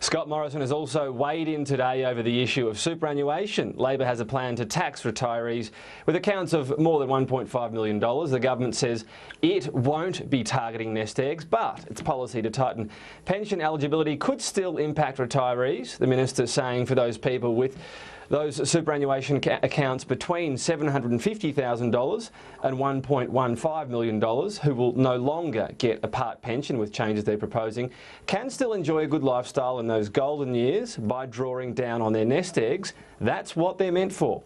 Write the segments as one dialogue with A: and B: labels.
A: Scott Morrison has also weighed in today over the issue of superannuation. Labor has a plan to tax retirees with accounts of more than $1.5 million. The government says it won't be targeting nest eggs, but its policy to tighten pension eligibility could still impact retirees. The minister saying for those people with those superannuation accounts between $750,000 and $1.15 million who will no longer get a part pension with changes they're proposing can still enjoy a good lifestyle in those golden years by drawing down on their nest eggs. That's what they're meant for.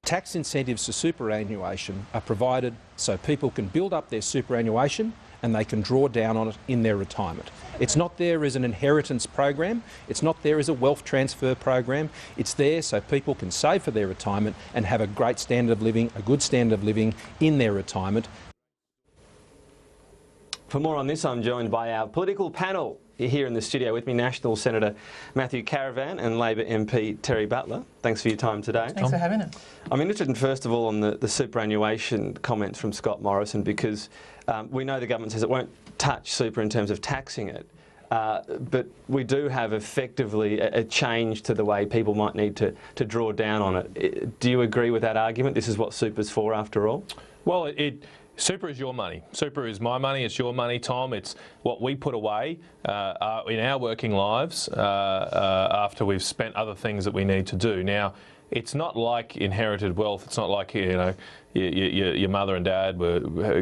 B: Tax incentives to superannuation are provided so people can build up their superannuation and they can draw down on it in their retirement. It's not there as an inheritance program, it's not there as a wealth transfer program, it's there so people can save for their retirement and have a great standard of living, a good standard of living in their retirement.
A: For more on this, I'm joined by our political panel. Here in the studio with me, National Senator Matthew Canavan and Labor MP Terri Butler. Thanks for your time today.
C: Thanks for having us.
A: I'm interested in, first of all, on the superannuation comments from Scott Morrison, because we know the government says it won't touch super in terms of taxing it, but we do have effectively a change to the way people might need to draw down on it. Do you agree with that argument? This is what super's for, after all?
D: Well, super is your money. Super is my money. It's your money, Tom. It's what we put away in our working lives after we've spent other things that we need to do. Now, it's not like inherited wealth. It's not like, you know, your mother and dad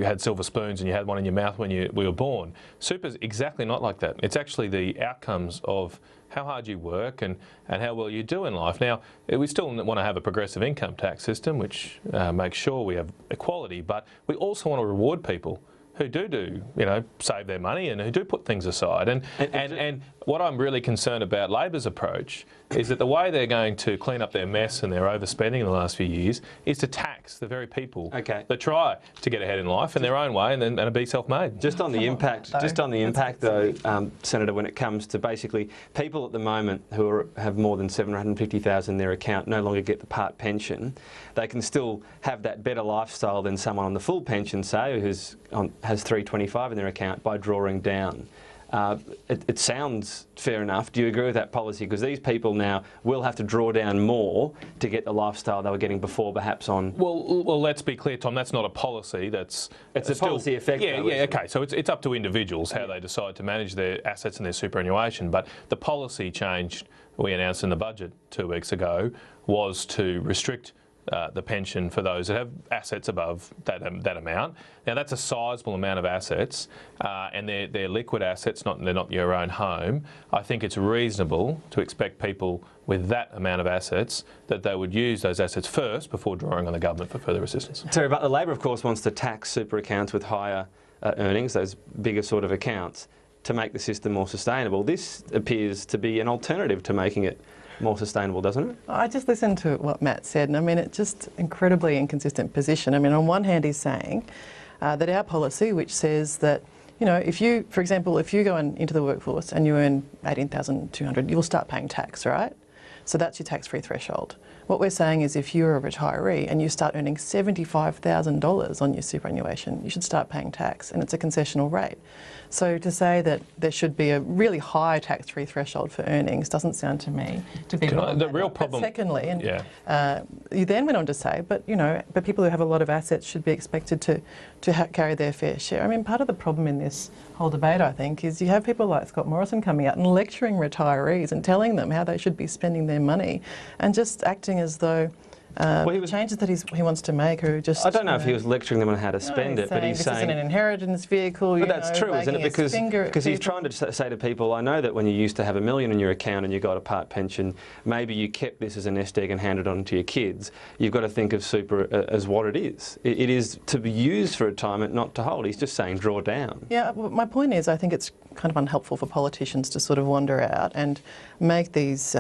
D: had silver spoons and you had one in your mouth when we were born. Super's exactly not like that. It's actually the outcomes of how hard you work and how well you do in life. Now, we still want to have a progressive income tax system which makes sure we have equality, but we also want to reward people who do save their money and who do put things aside. And what I'm really concerned about Labor's approach is that the way they're going to clean up their mess and their overspending in the last few years is to tax the very people that try to get ahead in life in their own way and be self-made.
A: Just on the impact, though, Senator, when it comes to basically people at the moment who have more than $750,000 in their account no longer get the part pension, they can still have that better lifestyle than someone on the full pension, say, who has $325 in their account by drawing down. It sounds fair enough. Do you agree with that policy? Because these people now will have to draw down more to get the lifestyle they were getting before, perhaps on...
D: Well, let's be clear, Tom, that's not a policy. It's
A: a policy effect.
D: Yeah, okay. So it's up to individuals how they decide to manage their assets and their superannuation. But the policy change we announced in the budget 2 weeks ago was to restrict the pension for those that have assets above that amount. Now that's a sizable amount of assets, and they're liquid assets. They're not your own home. I think it's reasonable to expect people with that amount of assets that they would use those assets first before drawing on the government for further assistance.
A: Terri, but the Labor, of course, wants to tax super accounts with higher earnings, those bigger sort of accounts, to make the system more sustainable. This appears to be an alternative to making it more sustainable, doesn't it?
C: I just listened to what Matt said, and I mean, it's just incredibly inconsistent position. I mean, on one hand, he's saying that our policy, which says that, you know, if you, for example, if you go into the workforce and you earn $18,200, you'll start paying tax, right? So that's your tax-free threshold. What we're saying is if you're a retiree and you start earning $75,000 on your superannuation, you should start paying tax, and it's a concessional rate. So to say that there should be a really high tax-free threshold for earnings doesn't sound to me to be wrong.
D: The real problem...
C: But secondly, you then went on to say, but people who have a lot of assets should be expected to carry their fair share. I mean, part of the problem in this whole debate, I think, is you have people like Scott Morrison coming out and lecturing retirees and telling them how they should be spending their money, and just acting as though changes that he wants to make are just...
A: I don't know if he was lecturing them on how to spend it, but he's saying...
C: this isn't an inheritance vehicle,
A: But that's true, isn't it? Because he's trying to say to people, I know that when you used to have $1 million in your account and you got a part pension, maybe you kept this as a nest egg and handed on to your kids. You've got to think of super as what it is. It is to be used for retirement, not to hold. He's just saying draw down.
C: Yeah, well, my point is I think it's kind of unhelpful for politicians to sort of wander out and make these,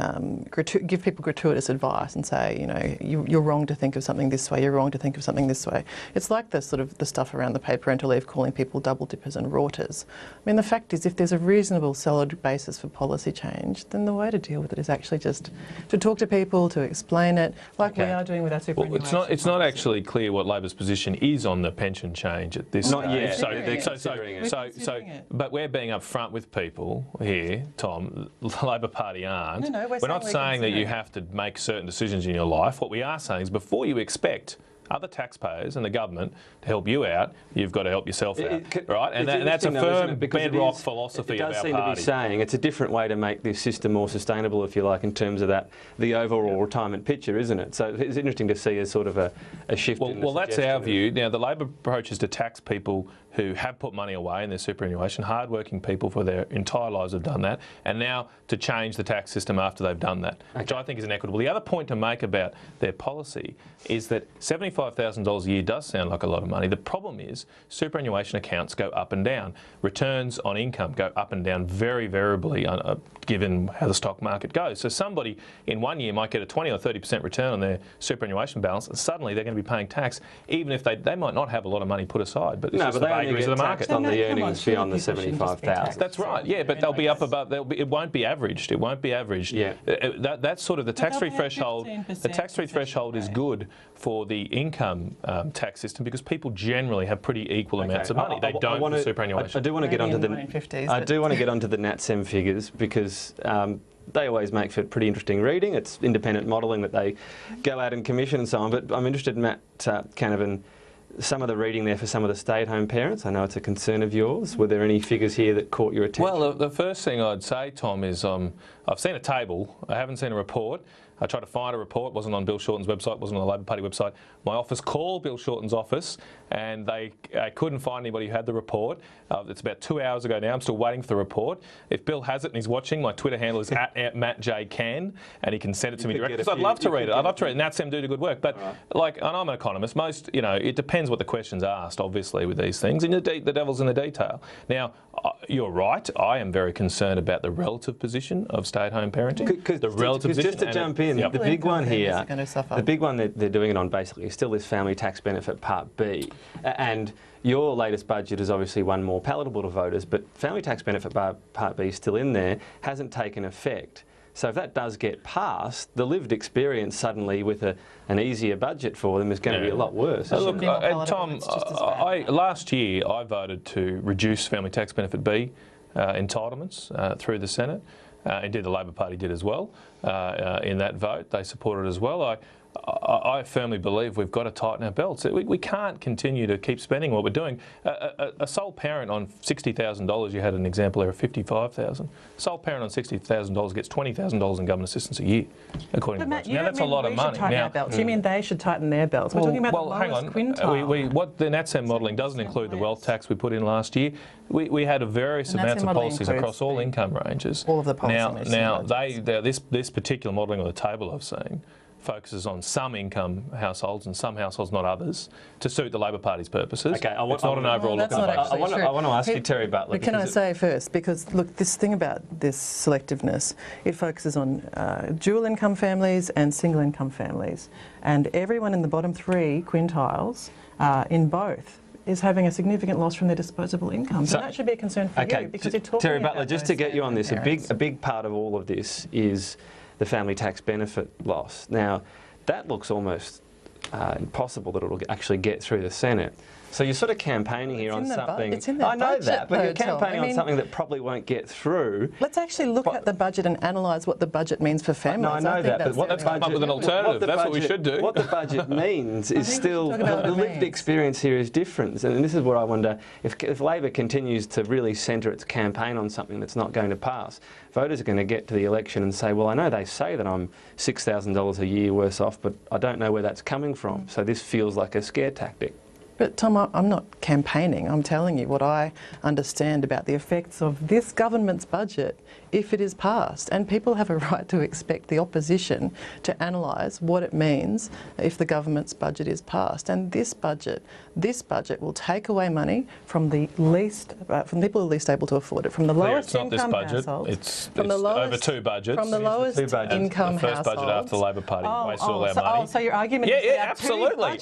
C: give people gratuitous advice and say, you know, you're wrong to think of something this way, you're wrong to think of something this way. It's like the sort of the stuff around the paid parental leave calling people double dippers and rorters. I mean, the fact is if there's a reasonable, solid basis for policy change, then the way to deal with it is actually just to talk to people, to explain it, like we are doing with our superannuation.
D: Well, it's not actually clear what Labor's position is on the pension change at this stage.
A: Not yet.
D: But we're being upfront upfront with people here, Tom. The Labor Party aren't.
C: No,
D: we're not saying that you have to make certain decisions in your life. What we are saying is before you expect other taxpayers and the government to help you out, you've got to help yourself out, right? And that's a firm bedrock philosophy of our party.
A: It does seem to be saying it's a different way to make this system more sustainable, if you like, in terms of the overall retirement picture, isn't it? So it's interesting to see a sort of a shift in the
D: Well, that's
A: suggestion.
D: our view. Now, the Labor approach is to tax people who have put money away in their superannuation, hard-working people for their entire lives have done that, and now to change the tax system after they've done that, which I think is inequitable. The other point to make about their policy is that $75,000 a year does sound like a lot of money. The problem is superannuation accounts go up and down. Returns on income go up and down very variably given how the stock market goes. So somebody in 1 year might get a 20 or 30% return on their superannuation balance, and suddenly they're going to be paying tax, even if they might not have a lot of money put aside. But it's just the vagaries of the market.
A: On the earnings beyond the 75,000.
D: That's right. Yeah, but they'll be up above. It won't be averaged. It won't be averaged.
A: Yeah.
D: That's sort of the tax-free threshold. The tax-free threshold is good for the income tax system because people generally have pretty equal amounts of money. They don't for superannuation.
A: I do want to get onto the NatSem figures because. They always make for pretty interesting reading. It's independent modelling that they go out and commission and so on. But I'm interested, Matt Canavan, some of the reading there for some of the stay-at-home parents. I know it's a concern of yours. Were there any figures here that caught your attention?
D: Well, the first thing I'd say, Tom, is I've seen a table. I haven't seen a report. I tried to find a report. It wasn't on Bill Shorten's website. It wasn't on the Labor Party website. My office called Bill Shorten's office and they couldn't find anybody who had the report. It's about 2 hours ago now. I'm still waiting for the report. If Bill has it and he's watching, my Twitter handle is @MattJCan and he can send it to me directly. Because I'd love to read it. I'd love to read it. NatSem do good work. But and I'm an economist. It depends what the question's asked, obviously, with these things. And the devil's in the detail. Now, you're right. I am very concerned about the relative position of stay-at-home parenting. The relative position.
A: Just to jump in, the big one here, the big one that they're doing it on basically is still this family tax benefit Part B. And your latest budget is obviously one more palatable to voters, but family tax benefit Part B is still in there, hasn't taken effect. So if that does get passed, the lived experience suddenly with an easier budget for them is going to be a lot worse.
D: Look, Tom, last year I voted to reduce family tax benefit B entitlements through the Senate. Indeed, the Labor Party did as well in that vote. They supported it as well. I firmly believe we've got to tighten our belts. We can't continue to keep spending what we're doing. A sole parent on $60,000, you had an example there of $55,000. Sole parent on $60,000 gets $20,000 in government assistance a year, according to Matt.
C: Now
D: that's a lot of money.
C: Now, you mean they should tighten their belts? We're talking about the lowest quintile.
D: What the NatSem modelling doesn't include the wealth tax we put in last year. We had various amounts of policies across all income ranges.
C: All of the policies.
D: Now this particular modelling on the table I've seen focuses on some income households and some households, not others, to suit the Labor Party's purposes. Okay, it's not an overall look.
A: I want to ask you, Terri Butler.
C: But can I say first, because look, this thing about this selectiveness, it focuses on dual income families and single income families, and everyone in the bottom three quintiles in both is having a significant loss from their disposable income. So that should be a concern for you, because you're talking
A: Terri Butler,
C: about
A: just to get you on this, a big part of all of this is the family tax benefit loss. Now, that looks almost impossible that it'll actually get through the Senate. So you're sort of campaigning here on something.
C: It's in the
A: I know
C: budget,
A: that, but
C: though,
A: you're campaigning on something that probably won't get through.
C: Let's actually look at the budget and analyse what the budget means for families.
A: No, I know that, but what the budget,
D: come up with an alternative. That's what we should do.
A: What the budget means is still the lived experience here is different, and this is where I wonder if Labor continues to really centre its campaign on something that's not going to pass. Voters are going to get to the election and say, well, I know they say that I'm $6,000 a year worse off, but I don't know where that's coming from. So this feels like a scare tactic.
C: But Tom, I'm not campaigning. I'm telling you what I understand about the effects of this government's budget if it is passed. And people have a right to expect the opposition to analyse what it means if the government's budget is passed. And this budget will take away money from the least, from people who are least able to afford it, from the lowest income households.
D: It's over two budgets.
C: From the lowest income households.
D: The first budget after the Labor Party wasted all our money.
C: So your argument is
D: absolutely.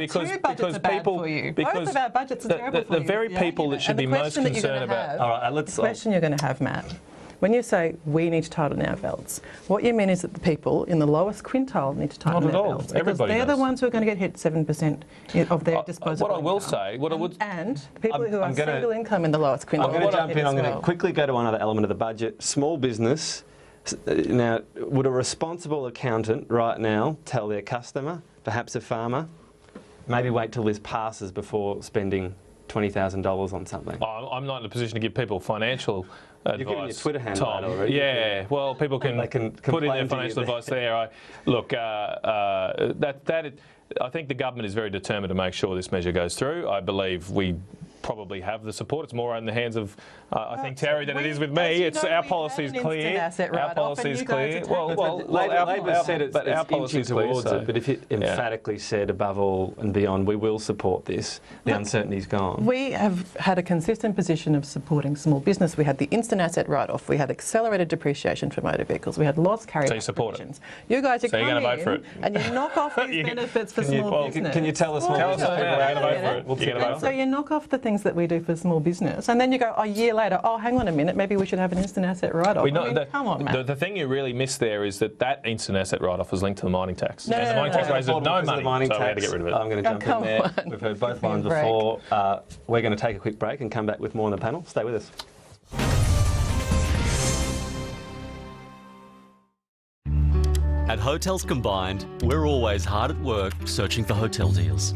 D: Because people,
C: both of our budgets are terrible for you.
D: The very people that should be most concerned about.
C: All right, the question you're going to have, Matt, when you say we need to tighten our belts, what you mean is that the people in the lowest quintile need to tighten
D: Not at
C: their
D: all.
C: belts.
D: Everybody
C: They're
D: does.
C: the ones who are going to get hit 7% of their disposable
D: What I will
C: income.
D: say, what I would...
C: And people who are
A: I'm gonna-
C: single income in the lowest quintile.
A: I'm going to jump in. I'm going to
C: well.
A: quickly go to another element of the budget. Small business. Now, would a responsible accountant right now tell their customer, perhaps a farmer, maybe wait till this passes before spending $20,000 on something?
D: I'm not in a position to give people financial advice.
A: You've given your Twitter handle
D: Tom.
A: out already.
D: Yeah, well, people can,
A: They can
D: put in
A: complain
D: their
A: to you
D: financial
A: there.
D: advice there. I think the government is very determined to make sure this measure goes through. I believe we probably have the support. It's more in the hands of, I think, Terri than it is with me. It's our policy is clear. Our policy is clear.
A: Labor said it's
D: our
A: inching
D: policy is clear.
A: towards it, but if it emphatically said above all and beyond, we will support this, the uncertainty's gone.
C: We have had a consistent position of supporting small business. We had the instant asset write-off. We had accelerated depreciation for motor vehicles. We had loss carry.
D: So you support it?
C: provisions. You guys, you
D: So you're
C: come
D: gonna vote for
C: in
D: it?
C: and you knock off these benefits for small business.
A: Can you tell us more?
D: Tell us more. You're going to vote for it.
A: We'll
D: You're going to vote
C: So
D: for it.
C: you knock off the things that we do for small business, and then you go, a year later, oh, hang on a minute, maybe we should have an instant asset write-off. Come on, Matt.
D: The thing you really missed there is that instant asset write-off was linked to the mining tax.
C: No,
D: and the
C: no,
D: mining
C: no,
D: tax
C: no.
D: raises no
A: Because of
D: money,
A: the mining
D: so we had to
A: tax.
D: get rid of it.
A: I'm going to jump in there.
C: on.
A: We've heard both
C: Give me a
A: lines
C: break.
A: before. We're going to take a quick break and come back with more on the panel. Stay with us.
E: At Hotels Combined, we're always hard at work searching for hotel deals.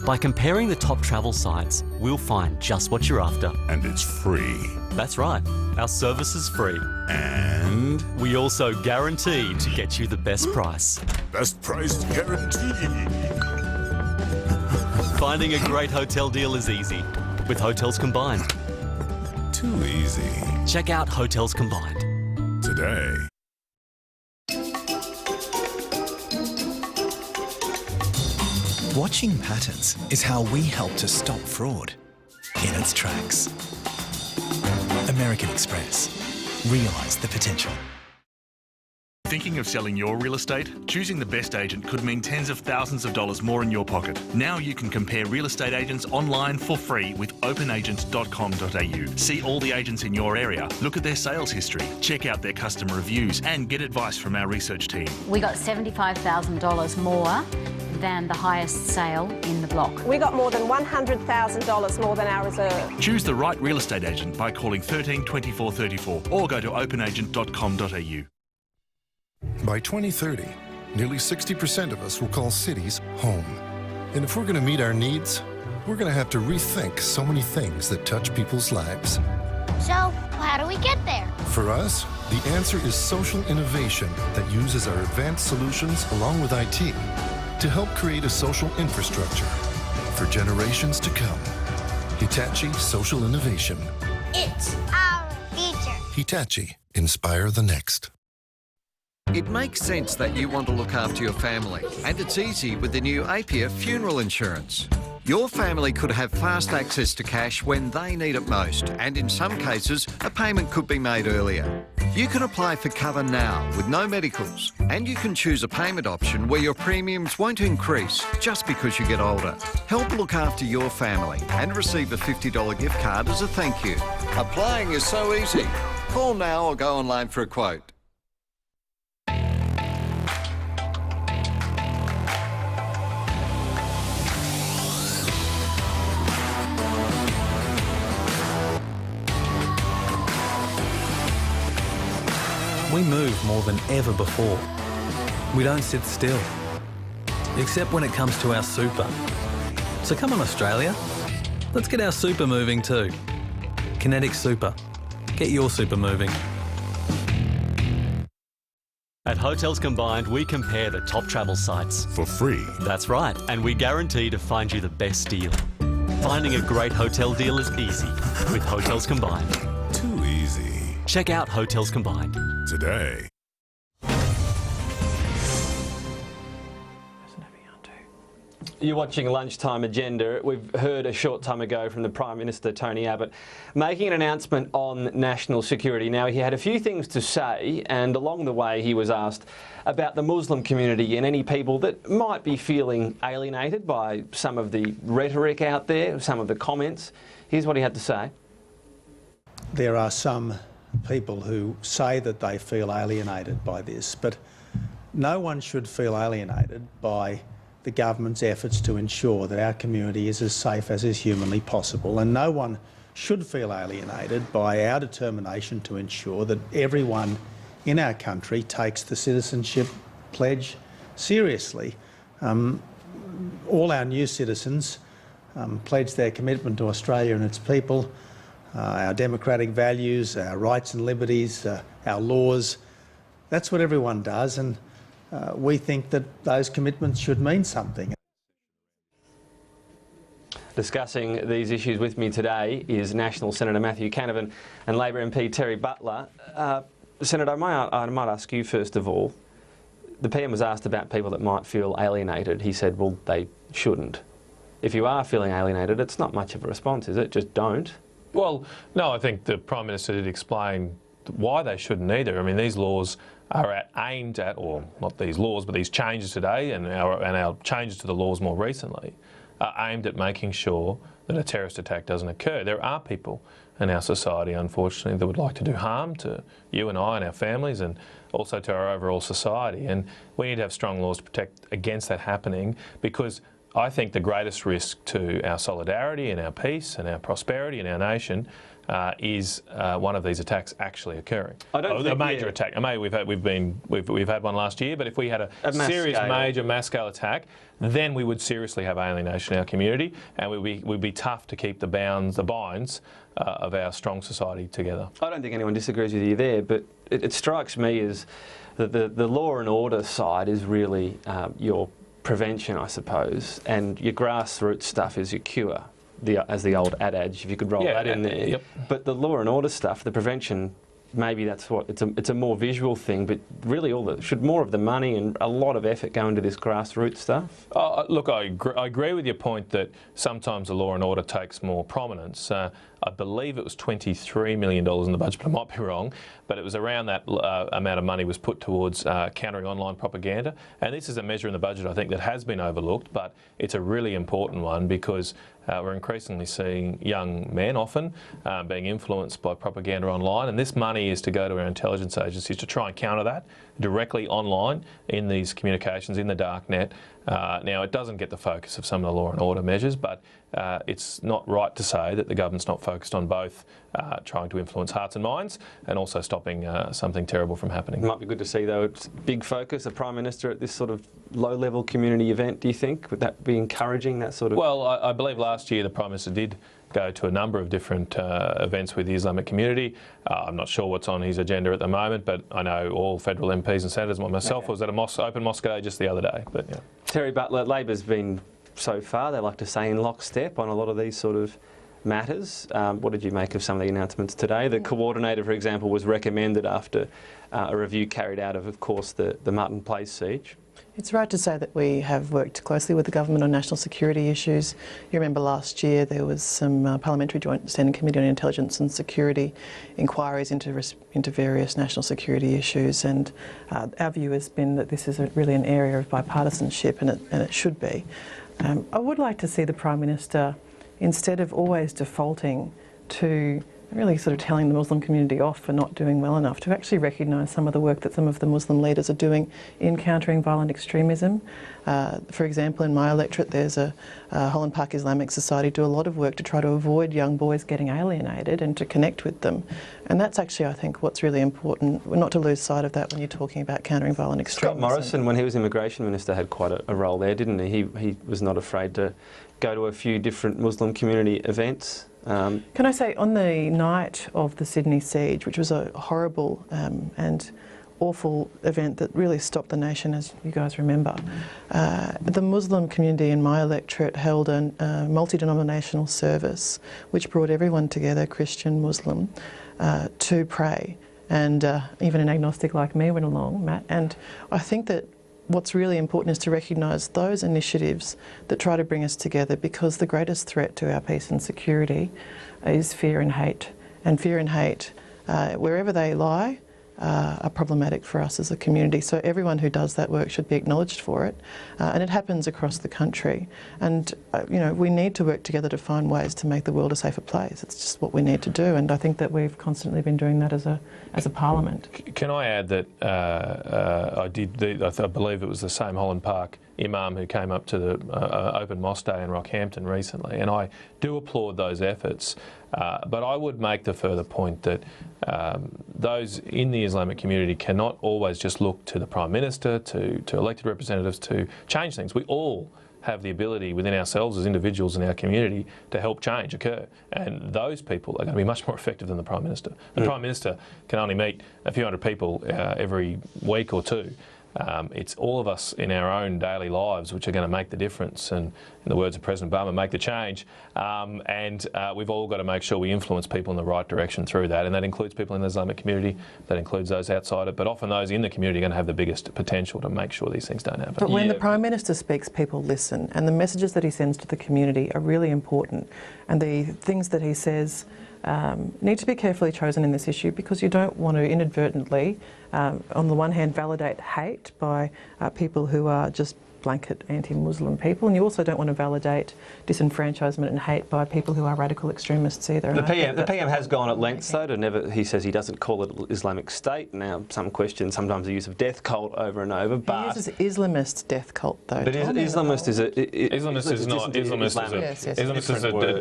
E: By comparing the top travel sites, we'll find just what you're after.
F: And it's free.
E: That's right, our service is free.
F: And
E: We also guarantee to get you the best price.
F: best price guarantee.
E: Finding a great hotel deal is easy with Hotels Combined.
F: Too easy.
E: Check out Hotels Combined.
F: Today.
G: Watching patterns is how we help to stop fraud in its tracks. American Express. Realise the potential.
H: Thinking of selling your real estate? Choosing the best agent could mean tens of thousands of dollars more in your pocket. Now you can compare real estate agents online for free with openagents.com.au. See all the agents in your area, look at their sales history, check out their customer reviews and get advice from our research team.
I: We got $75,000 more than the highest sale in the block.
J: We got more than $100,000 more than our reserve.
H: Choose the right real estate agent by calling 13 24 34 or go to openagent.com.au.
K: By 2030, nearly 60% of us will call cities home. And if we're going to meet our needs, we're going to have to rethink so many things that touch people's lives.
L: So, how do we get there?
K: For us, the answer is social innovation that uses our advanced solutions along with IT to help create a social infrastructure for generations to come. Hitachi Social Innovation.
L: It's our future.
K: Hitachi. Inspire the next.
M: It makes sense that you want to look after your family, and it's easy with the new APIA funeral insurance. Your family could have fast access to cash when they need it most, and in some cases, a payment could be made earlier. You can apply for cover now with no medicals, and you can choose a payment option where your premiums won't increase just because you get older. Help look after your family and receive a $50 gift card as a thank you. Applying is so easy. Call now or go online for a quote.
N: We move more than ever before. We don't sit still, except when it comes to our super. So come on, Australia, let's get our super moving too. Kinetic Super. Get your super moving.
E: At Hotels Combined, we compare the top travel sites.
F: For free.
E: That's right, and we guarantee to find you the best deal. Finding a great hotel deal is easy with Hotels Combined.
F: Too easy.
E: Check out Hotels Combined.
F: Today.
A: You're watching Lunchtime Agenda. We've heard a short time ago from the Prime Minister, Tony Abbott, making an announcement on national security. Now, he had a few things to say, and along the way he was asked about the Muslim community and any people that might be feeling alienated by some of the rhetoric out there, some of the comments. Here's what he had to say.
O: There are some people who say that they feel alienated by this, but no one should feel alienated by the government's efforts to ensure that our community is as safe as is humanly possible, and no one should feel alienated by our determination to ensure that everyone in our country takes the citizenship pledge seriously. All our new citizens pledge their commitment to Australia and its people, our democratic values, our rights and liberties, our laws. That's what everyone does, and we think that those commitments should mean something.
A: Discussing these issues with me today is National Senator Matthew Canavan and Labor MP Terri Butler. Senator, I might ask you first of all, the PM was asked about people that might feel alienated. He said, well, they shouldn't. If you are feeling alienated, it's not much of a response, is it? Just don't.
D: Well, no, I think the Prime Minister did explain why they shouldn't either. I mean, these laws are aimed at, or not these laws, but these changes today and our changes to the laws more recently are aimed at making sure that a terrorist attack doesn't occur. There are people in our society, unfortunately, that would like to do harm to you and I and our families, and also to our overall society. And we need to have strong laws to protect against that happening, because I think the greatest risk to our solidarity and our peace and our prosperity in our nation is one of these attacks actually occurring. A major attack. We've had one last year, but if we had a serious major mass-scale attack, then we would seriously have alienation in our community, and we'd be tough to keep the binds of our strong society together.
A: I don't think anyone disagrees with you there, but it strikes me as that the law and order side is really your prevention, I suppose, and your grassroots stuff is your cure, as the old adage, if you could roll that in there.
D: Yep.
A: But the law and order stuff, the prevention, maybe that's what it's a more visual thing, but really should more of the money and a lot of effort go into this grassroots stuff?
D: Look, I agree with your point that sometimes the law and order takes more prominence. I believe it was $23 million in the budget, but I might be wrong, but it was around that amount of money was put towards countering online propaganda. And this is a measure in the budget, I think, that has been overlooked, but it's a really important one, because we're increasingly seeing young men often being influenced by propaganda online, and this money is to go to our intelligence agencies to try and counter that directly online in these communications in the dark net. Now, it doesn't get the focus of some of the law and order measures, but it's not right to say that the government's not focused on both trying to influence hearts and minds and also stopping something terrible from happening.
A: It might be good to see, though, it's big focus, a Prime Minister at this sort of low-level community event, do you think? Would that be encouraging, that sort of...
D: Well, I believe last year the Prime Minister did go to a number of different events with the Islamic community. I'm not sure what's on his agenda at the moment, but I know all federal MPs and senators, myself, was at an open mosque just the other day. But yeah.
A: Terri Butler, Labor's been, so far, they like to say, in lockstep on a lot of these sort of matters. What did you make of some of the announcements today? The coordinator, for example, was recommended after a review carried out of course, the Martin Place siege.
C: It's right to say that we have worked closely with the government on national security issues. You remember last year there was some Parliamentary Joint Standing Committee on Intelligence and Security inquiries into various national security issues, and our view has been that this is really an area of bipartisanship, and it should be. I would like to see the Prime Minister, instead of always defaulting to really sort of telling the Muslim community off for not doing well enough, to actually recognise some of the work that some of the Muslim leaders are doing in countering violent extremism. For example, in my electorate there's a Holland Park Islamic Society do a lot of work to try to avoid young boys getting alienated and to connect with them. And that's actually, I think, what's really important, not to lose sight of that when you're talking about countering violent extremism.
A: Scott Morrison, when he was Immigration Minister, had quite a role there, didn't he? He was not afraid to go to a few different Muslim community events.
C: Can I say, on the night of the Sydney siege, which was a horrible and awful event that really stopped the nation, as you guys remember, the Muslim community in my electorate held a multi-denominational service which brought everyone together, Christian, Muslim, to pray. And even an agnostic like me went along, Matt, and I think that what's really important is to recognise those initiatives that try to bring us together, because the greatest threat to our peace and security is fear and hate. And fear and hate, wherever they lie, are problematic for us as a community. So everyone who does that work should be acknowledged for it, and it happens across the country. And we need to work together to find ways to make the world a safer place. It's just what we need to do, and I think that we've constantly been doing that as a parliament.
D: Can I add that I believe it was the same Holland Park imam who came up to the Open Mosque Day in Rockhampton recently, and I do applaud those efforts. But I would make the further point that those in the Islamic community cannot always just look to the Prime Minister, to elected representatives to change things. We all have the ability within ourselves as individuals in our community to help change occur. And those people are going to be much more effective than the Prime Minister. The Prime Minister can only meet a few hundred people every week or two. It's all of us in our own daily lives which are going to make the difference, and in the words of President Obama, make the change. And we've all got to make sure we influence people in the right direction through that, and that includes people in the Islamic community, that includes those outside it, but often those in the community are going to have the biggest potential to make sure these things don't happen.
C: But when the Prime Minister speaks, people listen, and the messages that he sends to the community are really important, and the things that he says need to be carefully chosen in this issue, because you don't want to inadvertently, on the one hand, validate hate by people who are just blanket anti-Muslim people, and you also don't want to validate disenfranchisement and hate by people who are radical extremists either.
A: The PM has gone at lengths though to never. He says he doesn't call it Islamic State. Now some question sometimes the use of death cult over and over, but
C: he uses Islamist death cult though.
A: But Islamist is a
D: Islamist is not Islamist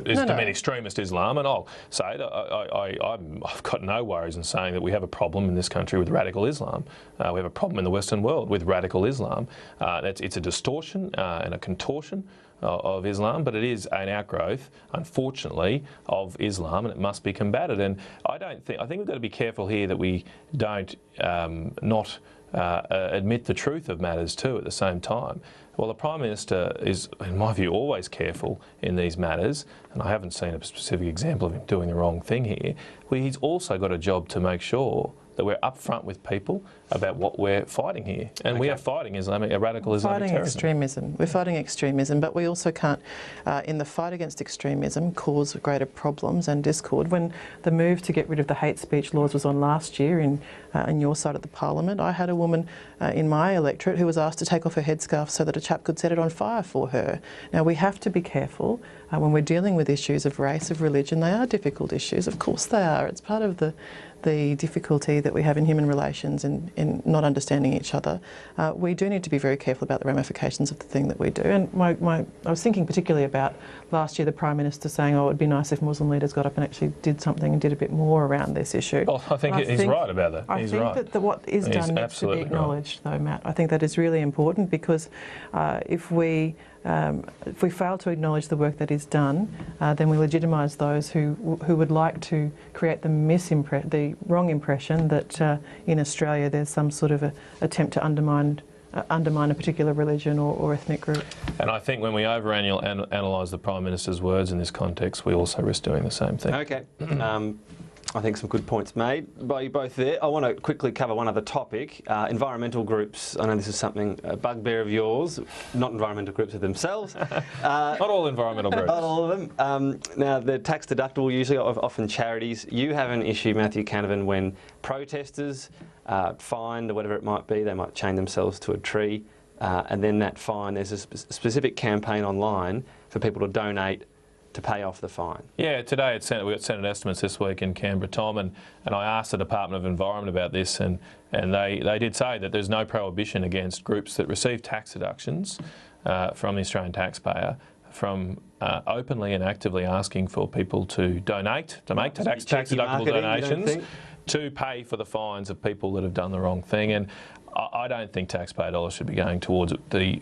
D: is to mean extremist Islam, and I'll say that I've got no worries in saying that we have a problem in this country with radical Islam. We have a problem in the Western world with radical Islam. It's a distortion and a contortion of Islam, but it is an outgrowth, unfortunately, of Islam, and it must be combated. And I think we've got to be careful here that we don't not admit the truth of matters too at the same time. Well, the Prime Minister is, in my view, always careful in these matters, and I haven't seen a specific example of him doing the wrong thing here. Well, he's also got a job to make sure that we're upfront with people about what we're fighting here. And we are fighting radical Islamic terrorism.
C: Extremism. We're fighting extremism, but we also can't, in the fight against extremism, cause greater problems and discord. When the move to get rid of the hate speech laws was on last year in your side of the Parliament, I had a woman in my electorate who was asked to take off her headscarf so that a chap could set it on fire for her. Now, we have to be careful when we're dealing with issues of race, of religion. They are difficult issues. Of course they are. It's part of the difficulty that we have in human relations and in not understanding each other. We do need to be very careful about the ramifications of the thing that we do. And I was thinking particularly about last year the Prime Minister saying, oh, it would be nice if Muslim leaders got up and actually did something and did a bit more around this issue.
D: Well, I think he's right about that.
C: I think that what is done needs to be acknowledged, though, Matt. I think that is really important, because if we fail to acknowledge the work that is done, then we legitimise those who would like to create the wrong impression that in Australia there's some sort of attempt to undermine a particular religion or ethnic group.
D: And I think when we overanalyse the Prime Minister's words in this context, we also risk doing the same thing.
A: Okay. I think some good points made by you both there. I want to quickly cover one other topic. Environmental groups. I know this is something, a bugbear of yours, not environmental groups of themselves.
D: Not all environmental groups.
A: Not all of them. Now, the tax deductible, usually often charities. You have an issue, Matthew Canavan, when protesters fined or whatever it might be, they might chain themselves to a tree, and then that fine, there's a specific campaign online for people to donate to pay off the fine.
D: Yeah, today we got Senate estimates this week in Canberra, Tom, and I asked the Department of Environment about this, and they did say that there's no prohibition against groups that receive tax deductions from the Australian taxpayer from openly and actively asking for people to donate, to make tax deductible donations to pay for the fines of people that have done the wrong thing. And I don't think taxpayer dollars should be going towards the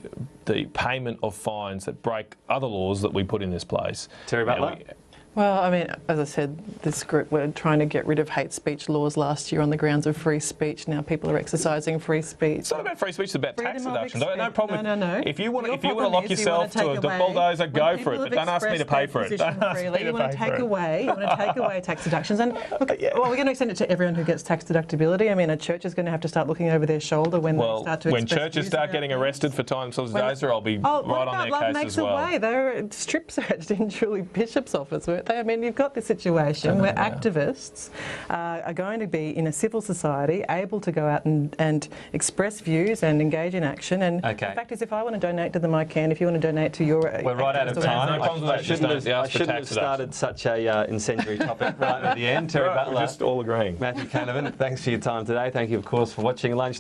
D: payment of fines that break other laws that we put in this place.
A: Terri Butler?
C: Well, I mean, as I said, this group were trying to get rid of hate speech laws last year on the grounds of free speech. Now people are exercising free speech.
D: It's not about free speech, it's about tax deductions. I have no problem.
C: No.
D: If you want to lock yourself to a bulldozer, go for it, but don't ask me to pay for it.
C: You want to take away tax deductions. And look, well, we're going to extend it to everyone who gets tax deductibility. I mean, a church is going to have to start looking over their shoulder when they start to.
D: When churches start getting arrested for tying themselves as dozer, I'll be right on their case as well.
C: They were strip searched in Julie Bishop's office, weren't don't they? I mean, you've got this situation where activists are going to be in a civil society able to go out and express views and engage in action. And the fact is, if I want to donate to them, I can. If you want to donate to your...
A: We're right out of time. I shouldn't have started such a incendiary topic right at the end. Terri Butler.
D: We're just all agreeing.
A: Matthew Canavan, thanks for your time today. Thank you, of course, for watching Lunchtime.